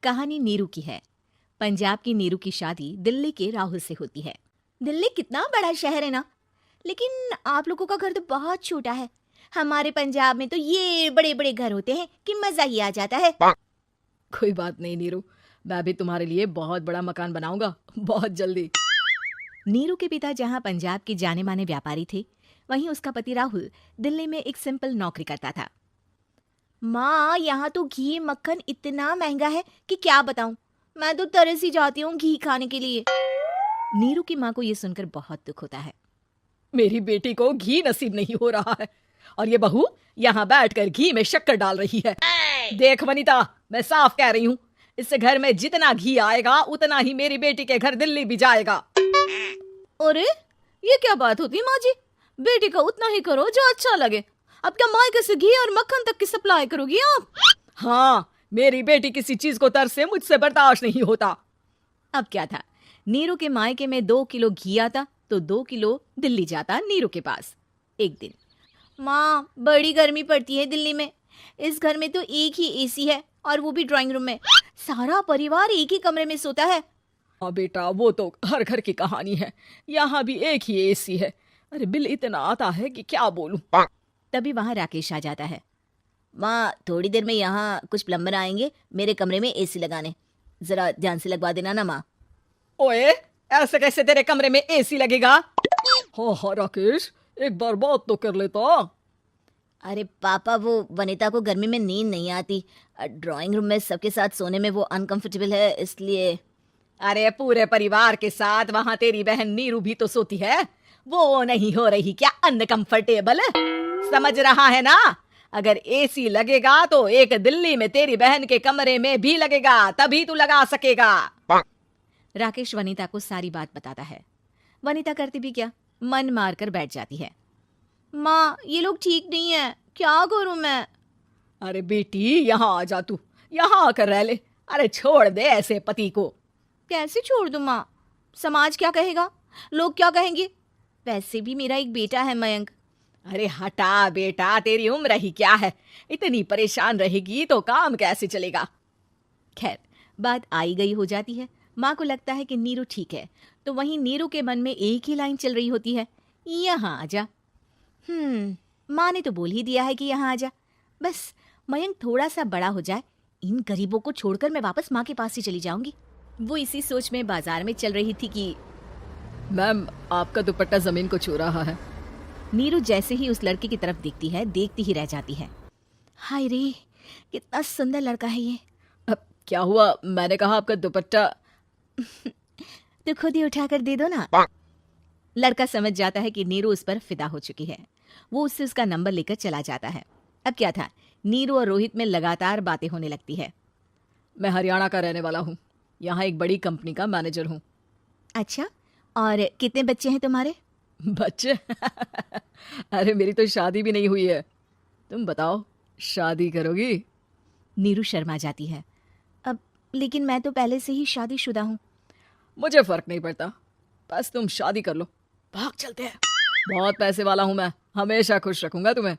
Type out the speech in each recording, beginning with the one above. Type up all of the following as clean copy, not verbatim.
कहानी नीरू की है। पंजाब की नीरू की शादी दिल्ली के राहुल से होती है। दिल्ली कितना बड़ा शहर है ना, लेकिन आप लोगों का घर तो बहुत छोटा है। हमारे पंजाब में तो ये बड़े बड़े घर होते हैं कि मजा ही आ जाता है। कोई बात नहीं नीरू, मैं भी तुम्हारे लिए बहुत बड़ा मकान बनाऊंगा बहुत जल्दी। नीरू के पिता जहाँ पंजाब के जाने माने व्यापारी थे, वहीं उसका पति राहुल दिल्ली में एक सिंपल नौकरी करता था। माँ, यहाँ तो घी मक्खन इतना महंगा है कि क्या बताऊं। मैं तो तरस ही जाती हूँ घी खाने के लिए। नीरू की माँ को ये सुनकर बहुत दुख होता है। मेरी बेटी को घी नसीब नहीं हो रहा है और ये बहू यहाँ बैठकर घी में शक्कर डाल रही है। देख वनिता, मैं साफ कह रही हूँ, इस घर में जितना घी आएगा उतना ही मेरी बेटी के घर दिल्ली भी जाएगा। अरे ये क्या बात होती है माँ जी? बेटी का उतना ही करो जो अच्छा लगे। अब क्या मायके से घी और मक्खन तक की सप्लाई करोगी आप? हाँ, मेरी बेटी किसी चीज को तरसे मुझसे बर्दाश्त नहीं होता। अब क्या था, नीरू के मायके में 2 किलो घी आता तो 2 किलो दिल्ली जाता नीरू के पास। एक दिन, माँ बड़ी गर्मी पड़ती है दिल्ली में। इस घर में तो एक ही एसी है और वो भी ड्राइंग रूम में। सारा परिवार एक ही कमरे में सोता है। हाँ बेटा, वो तो हर घर की कहानी है। यहाँ भी एक ही एसी है। अरे बिल इतना आता है कि क्या बोलूं। तभी वहां राकेश आ जाता है। माँ, थोड़ी देर में यहाँ कुछ प्लम्बर आएंगे मेरे कमरे में एसी लगाने, जरा ध्यान से लगवा देना ना माँ। ओए, ऐसे कैसे तेरे कमरे में एसी लगेगा? हाँ राकेश, एक बार बात तो कर लेता। अरे पापा, वो वनिता को गर्मी में नींद नहीं आती। ड्राइंग रूम में सबके साथ सोने में वो अनकंफर्टेबल है, इसलिए। अरे पूरे परिवार के साथ वहाँ तेरी बहन नीरू भी तो सोती है, वो नहीं हो रही क्या अनकंफर्टेबल? समझ रहा है ना? अगर एसी लगेगा तो एक दिल्ली में तेरी बहन के कमरे में भी लगेगा, तभी तू लगा सकेगा। राकेश वनिता को सारी बात बताता है। वनिता करती भी क्या, मन मार कर बैठ जाती है। माँ, ये लोग ठीक नहीं है, क्या करूं मैं? अरे बेटी, यहाँ आ जा, तू यहाँ आकर रह ले। अरे छोड़ दे ऐसे पति को। कैसे छोड़ दूं माँ? समाज क्या कहेगा, लोग क्या कहेंगे? वैसे भी मेरा एक बेटा है मयंक। अरे हटा बेटा, तेरी उम्र ही क्या है, इतनी परेशान रहेगी तो काम कैसे चलेगा। खैर, बात आई गई हो जाती है। माँ को लगता है कि नीरू ठीक है, तो वहीं नीरू के मन में एक ही लाइन चल रही होती है, यहाँ आ जा। माँ ने तो बोल ही दिया है कि यहाँ आ जा। बस मयंक थोड़ा सा बड़ा हो जाए, इन गरीबों को छोड़कर मैं वापस माँ के पास ही चली जाऊंगी। वो इसी सोच में बाजार में चल रही थी कि मैम, आपका दुपट्टा जमीन को छू रहा है। नीरू जैसे ही उस लड़के की तरफ देखती है, देखती ही रह जाती है। हाय रे, कितना सुंदर लड़का है ये। अब क्या हुआ? मैंने कहा आपका दुपट्टा। तो खुद ही उठाकर दे दो ना। लड़का समझ जाता है कि नीरू उस पर फिदा हो चुकी है। वो उससे उसका नंबर लेकर चला जाता है। अब क्या था, नीरू और रोहित में लगातार बातें होने लगती है। मैं हरियाणा का रहने वाला हूँ, यहाँ एक बड़ी कंपनी का मैनेजर हूँ। अच्छा, और कितने बच्चे हैं तुम्हारे? बच्चे? अरे मेरी तो शादी भी नहीं हुई है। तुम बताओ, शादी करोगी? नीरू शर्मा जाती है। अब लेकिन मैं तो पहले से ही शादीशुदा हूँ। मुझे फर्क नहीं पड़ता, बस तुम शादी कर लो, भाग चलते हैं। बहुत पैसे वाला हूँ मैं, हमेशा खुश रखूंगा तुम्हें।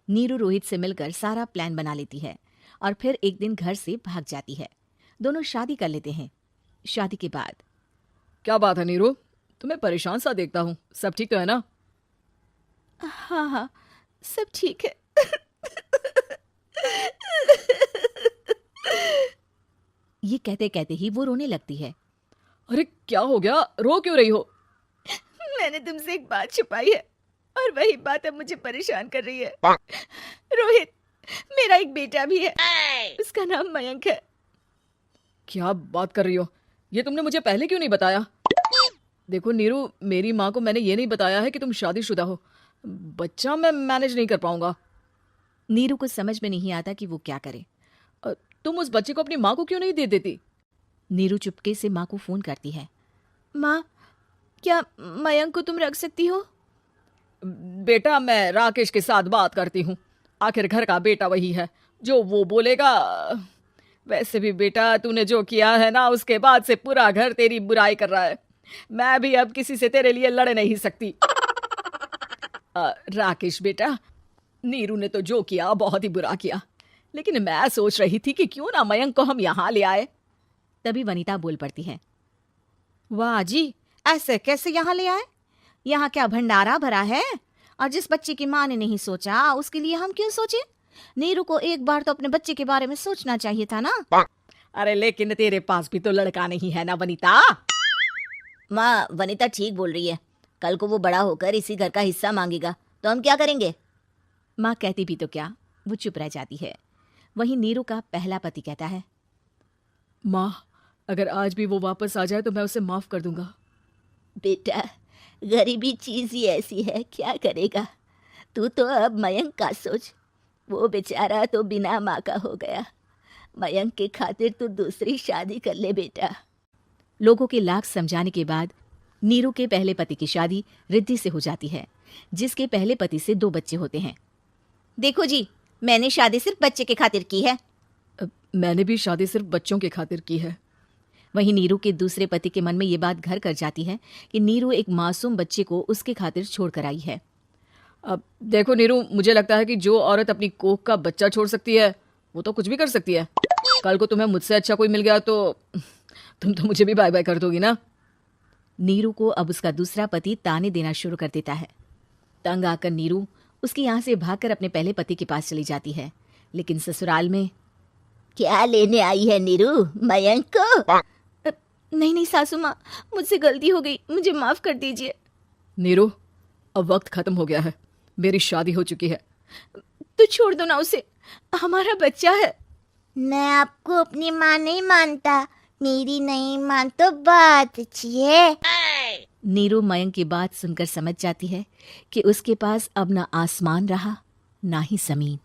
नीरू रोहित से मिलकर सारा प्लान बना लेती है और फिर एक दिन घर से भाग जाती है। दोनों शादी कर लेते हैं। शादी के बाद, क्या बात है नीरू, तुम्हें परेशान सा देखता हूँ, सब ठीक तो है ना? हाँ हाँ, सब ठीक है। ये कहते कहते ही वो रोने लगती है। अरे क्या हो गया, रो क्यों रही हो? मैंने तुमसे एक बात छुपाई है और वही बात अब मुझे परेशान कर रही है। रोहित, मेरा एक बेटा भी है, उसका नाम मयंक है। क्या बात कर रही हो? ये तुमने मुझे पहले क्यों नहीं बताया? देखो नीरू, मेरी माँ को मैंने ये नहीं बताया है कि तुम शादीशुदा हो। बच्चा मैं मैनेज नहीं कर पाऊंगा। नीरू को समझ में नहीं आता कि वो क्या करे। तुम उस बच्चे को अपनी माँ को क्यों नहीं दे देती? नीरू चुपके से माँ को फोन करती है। माँ, क्या मयंक को तुम रख सकती हो? बेटा, मैं राकेश के साथ बात करती हूँ, आखिर घर का बेटा वही है, जो वो बोलेगा। वैसे भी बेटा, तूने जो किया है ना, उसके बाद से पूरा घर तेरी बुराई कर रहा है। मैं भी अब किसी से तेरे लिए लड़ नहीं सकती। राकेश बेटा, नीरू ने तो जो किया बहुत ही बुरा किया, लेकिन मैं सोच रही थी कि क्यों ना मयंक को हम यहाँ ले आए। तभी वनीता बोल पड़ती है, वाह जी, ऐसे कैसे यहाँ ले आए? यहाँ क्या भंडारा भरा है? और जिस बच्चे की माँ ने नहीं सोचा उसके लिए हम क्यों सोचे? नीरू को एक बार तो अपने बच्चे के बारे में सोचना चाहिए था ना। अरे लेकिन तेरे पास भी तो लड़का नहीं है ना वनीता। माँ, वनीता ठीक बोल रही है। कल को वो बड़ा होकर इसी घर का हिस्सा मांगेगा तो हम क्या करेंगे? माँ कहती भी तो क्या, वो चुप रह जाती है। वहीं नीरू का पहला पति कहता है, माँ, अगर आज भी वो वापस आ जाए तो मैं उसे माफ कर दूंगा। बेटा, गरीबी चीज ही ऐसी है, क्या करेगा? तू तो अब मयंक का सोच। वो बेचारा तो बिना माँ का हो गया। मयंक के खातिर तू दूसरी शादी कर ले बेटा। लोगों के लाख समझाने के बाद नीरू के पहले पति की शादी रिद्धि से हो जाती है, जिसके पहले पति से 2 बच्चे होते हैं। देखो जी, मैंने शादी सिर्फ बच्चे के खातिर की है। मैंने भी शादी सिर्फ बच्चों के खातिर की है। वहीं नीरू के दूसरे पति के मन में ये बात घर कर जाती है कि नीरू एक मासूम बच्चे को उसके खातिर छोड़ कर आई है। अब देखो नीरू, मुझे लगता है कि जो औरत अपनी कोख का बच्चा छोड़ सकती है वो तो कुछ भी कर सकती है। कल को तुम्हें मुझसे अच्छा कोई मिल गया तो तुम तो मुझे भी बाय बाय कर दोगी ना। नीरू को अब उसका दूसरा पति ताने देना शुरू कर देता है। तंग आकर नीरू उसके यहाँ से भागकर अपने पहले पति के पास चली जाती है। लेकिन ससुराल में, क्या लेने आई है नीरू, मयंक को? नहीं नहीं सासू माँ, मुझसे गलती हो गई, मुझे माफ कर दीजिए। नीरू, अब वक्त खत्म हो गया है, मेरी शादी हो चुकी है। तो छोड़ दो ना उसे, हमारा बच्चा है। मैं आपको अपनी माँ नहीं मानता, मेरी नहीं मान तो बात अच्छी है। नीरू मयंक की बात सुनकर समझ जाती है कि उसके पास अब ना आसमान रहा ना ही जमीन।